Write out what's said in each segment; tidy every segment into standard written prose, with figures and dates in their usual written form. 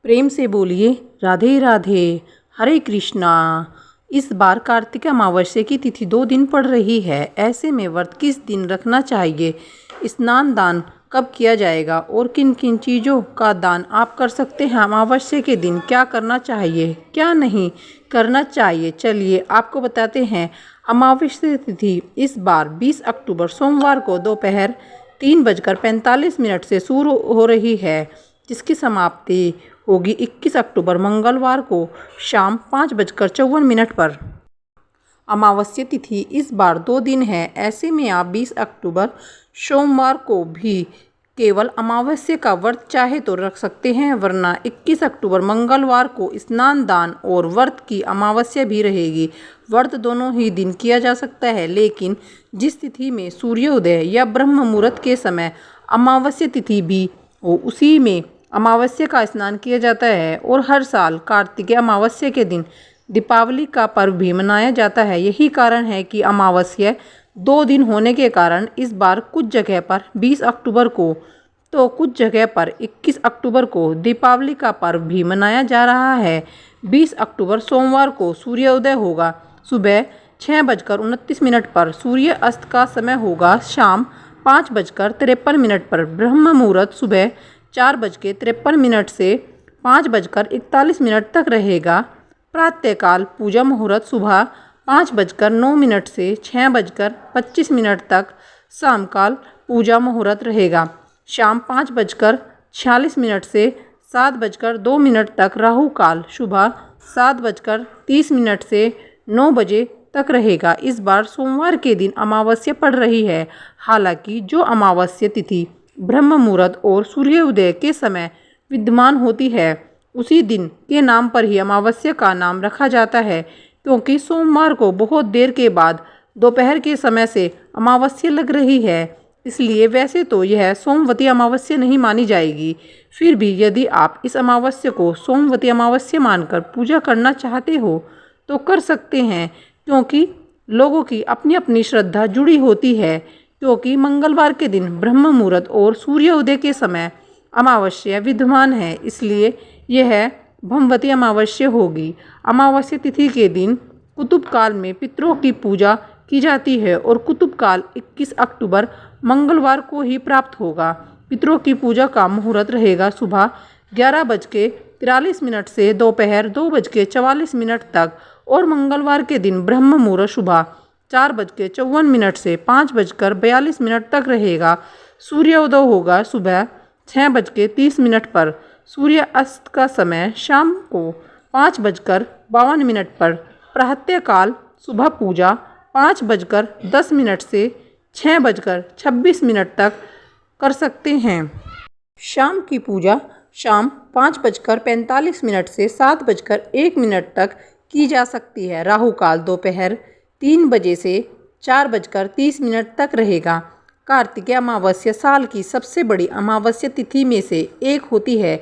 प्रेम से बोलिए राधे राधे। हरे कृष्णा। इस बार कार्तिक अमावस्या की तिथि 2 दिन पड़ रही है। ऐसे में व्रत किस दिन रखना चाहिए, स्नान दान कब किया जाएगा और किन किन चीज़ों का दान आप कर सकते हैं, अमावस्या के दिन क्या करना चाहिए क्या नहीं करना चाहिए, चलिए आपको बताते हैं। अमावस्या तिथि इस बार 20 अक्टूबर सोमवार को दोपहर 3:45 से शुरू हो रही है, जिसकी समाप्ति होगी 21 अक्टूबर मंगलवार को शाम 5:54 पर। अमावस्या तिथि इस बार 2 दिन है। ऐसे में आप 20 अक्टूबर सोमवार को भी केवल अमावस्या का व्रत चाहे तो रख सकते हैं, वरना 21 अक्टूबर मंगलवार को स्नान दान और व्रत की अमावस्या भी रहेगी। व्रत दोनों ही दिन किया जा सकता है, लेकिन जिस तिथि में सूर्योदय या ब्रह्म मुहूर्त के समय अमावस्या तिथि भी हो, उसी में अमावस्या का स्नान किया जाता है। और हर साल कार्तिक अमावस्या के दिन दीपावली का पर्व भी मनाया जाता है। यही कारण है कि अमावस्या 2 दिन होने के कारण इस बार कुछ जगह पर 20 अक्टूबर को तो कुछ जगह पर 21 अक्टूबर को दीपावली का पर्व भी मनाया जा रहा है। 20 अक्टूबर सोमवार को सूर्योदय होगा सुबह 6:29 पर। सूर्य अस्त का समय होगा शाम 5:53 पर। ब्रह्म मुहूर्त सुबह 4:53 से 5:41 तक रहेगा। प्रातःकाल पूजा मुहूर्त सुबह 5:09 से 6:25 तक। शामकाल पूजा मुहूर्त रहेगा शाम 5:46 से 7:02 तक। राहु काल सुबह 7:30 से 9 बजे तक रहेगा। इस बार सोमवार के दिन अमावस्या पड़ रही है। हालांकि जो अमावस्या तिथि ब्रह्म मुहूर्त और सूर्योदय के समय विद्यमान होती है, उसी दिन के नाम पर ही अमावस्या का नाम रखा जाता है, क्योंकि सोमवार को बहुत देर के बाद दोपहर के समय से अमावस्या लग रही है। इसलिए वैसे तो यह सोमवती अमावस्या नहीं मानी जाएगी, फिर भी यदि आप इस अमावस्या को सोमवती अमावस्या मानकर पूजा करना चाहते हो तो कर सकते हैं, क्योंकि लोगों की अपनी अपनी श्रद्धा जुड़ी होती है। क्योंकि मंगलवार के दिन ब्रह्म मुहूर्त और सूर्योदय के समय अमावस्या विद्यमान है, इसलिए यह भमवती अमावस्या होगी। अमावस्या तिथि के दिन कुतुब काल में पितरों की पूजा की जाती है और कुतुब काल 21 अक्टूबर मंगलवार को ही प्राप्त होगा। पितरों की पूजा का मुहूर्त रहेगा सुबह 11:43 से दोपहर 2:44 तक। और मंगलवार के दिन ब्रह्म मुहूर्त सुबह 4:54 से 5:42 तक रहेगा। सूर्योदय होगा सुबह 6:30 पर। सूर्य अस्त का समय शाम को 5:52 पर। प्रातःकाल सुबह पूजा 5:10 से 6:26 तक कर सकते हैं। शाम की पूजा शाम 5:45 से 7:01 तक की जा सकती है। राहु काल दोपहर 3 बजे से 4:30 तक रहेगा। कार्तिक अमावस्या साल की सबसे बड़ी अमावस्या तिथि में से एक होती है,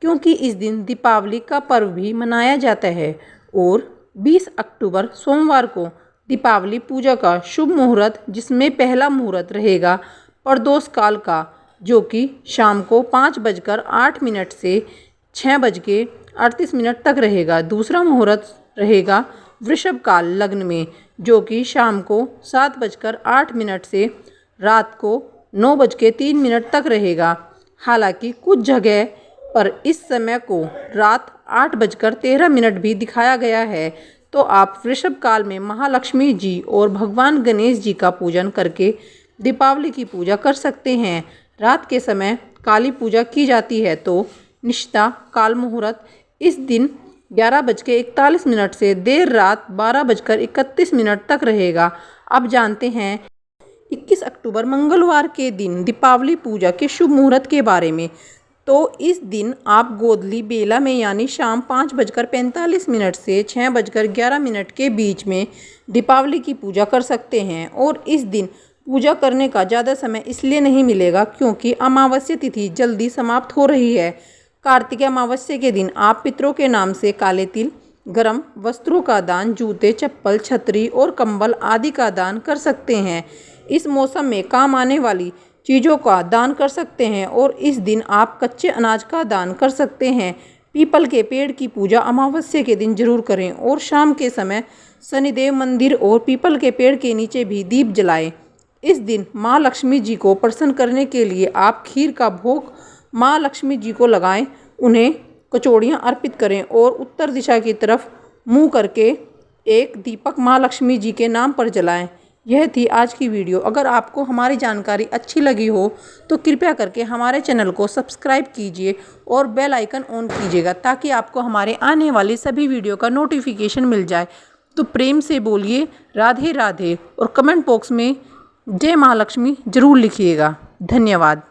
क्योंकि इस दिन दीपावली का पर्व भी मनाया जाता है। और 20 अक्टूबर सोमवार को दीपावली पूजा का शुभ मुहूर्त, जिसमें पहला मुहूर्त रहेगा प्रदोष काल का, जो कि शाम को 5:08 से 6:38 तक रहेगा। दूसरा मुहूर्त रहेगा वृषभ काल लग्न में, जो कि शाम को 7:08 से रात को 9:03 तक रहेगा। हालांकि कुछ जगह पर इस समय को रात 8:13 भी दिखाया गया है। तो आप वृषभ काल में महालक्ष्मी जी और भगवान गणेश जी का पूजन करके दीपावली की पूजा कर सकते हैं। रात के समय काली पूजा की जाती है। तो निष्ठा काल मुहूर्त इस दिन 11:41 से देर रात 12:31 तक रहेगा। अब जानते हैं 21 अक्टूबर मंगलवार के दिन दीपावली पूजा के शुभ मुहूर्त के बारे में। तो इस दिन आप गोधली बेला में यानी शाम 5:45 से 6:11 के बीच में दीपावली की पूजा कर सकते हैं। और इस दिन पूजा करने का ज़्यादा समय इसलिए नहीं मिलेगा, क्योंकि अमावस्या तिथि जल्दी समाप्त हो रही है। कार्तिक अमावस्या के दिन आप पितरों के नाम से काले तिल, गर्म वस्त्रों का दान, जूते, चप्पल, छतरी और कंबल आदि का दान कर सकते हैं। इस मौसम में काम आने वाली चीज़ों का दान कर सकते हैं। और इस दिन आप कच्चे अनाज का दान कर सकते हैं। पीपल के पेड़ की पूजा अमावस्या के दिन जरूर करें और शाम के समय शनिदेव मंदिर और पीपल के पेड़ के नीचे भी दीप जलाएं। इस दिन माँ लक्ष्मी जी को प्रसन्न करने के लिए आप खीर का भोग माँ लक्ष्मी जी को लगाएं, उन्हें कचौड़ियाँ अर्पित करें और उत्तर दिशा की तरफ मुँह करके एक दीपक माँ लक्ष्मी जी के नाम पर जलाएं। यह थी आज की वीडियो। अगर आपको हमारी जानकारी अच्छी लगी हो तो कृपया करके हमारे चैनल को सब्सक्राइब कीजिए और बेल आइकन ऑन कीजिएगा ताकि आपको हमारे आने वाली सभी वीडियो का नोटिफिकेशन मिल जाए। तो प्रेम से बोलिए राधे राधे और कमेंट बॉक्स में जय माँ लक्ष्मी जरूर लिखिएगा। धन्यवाद।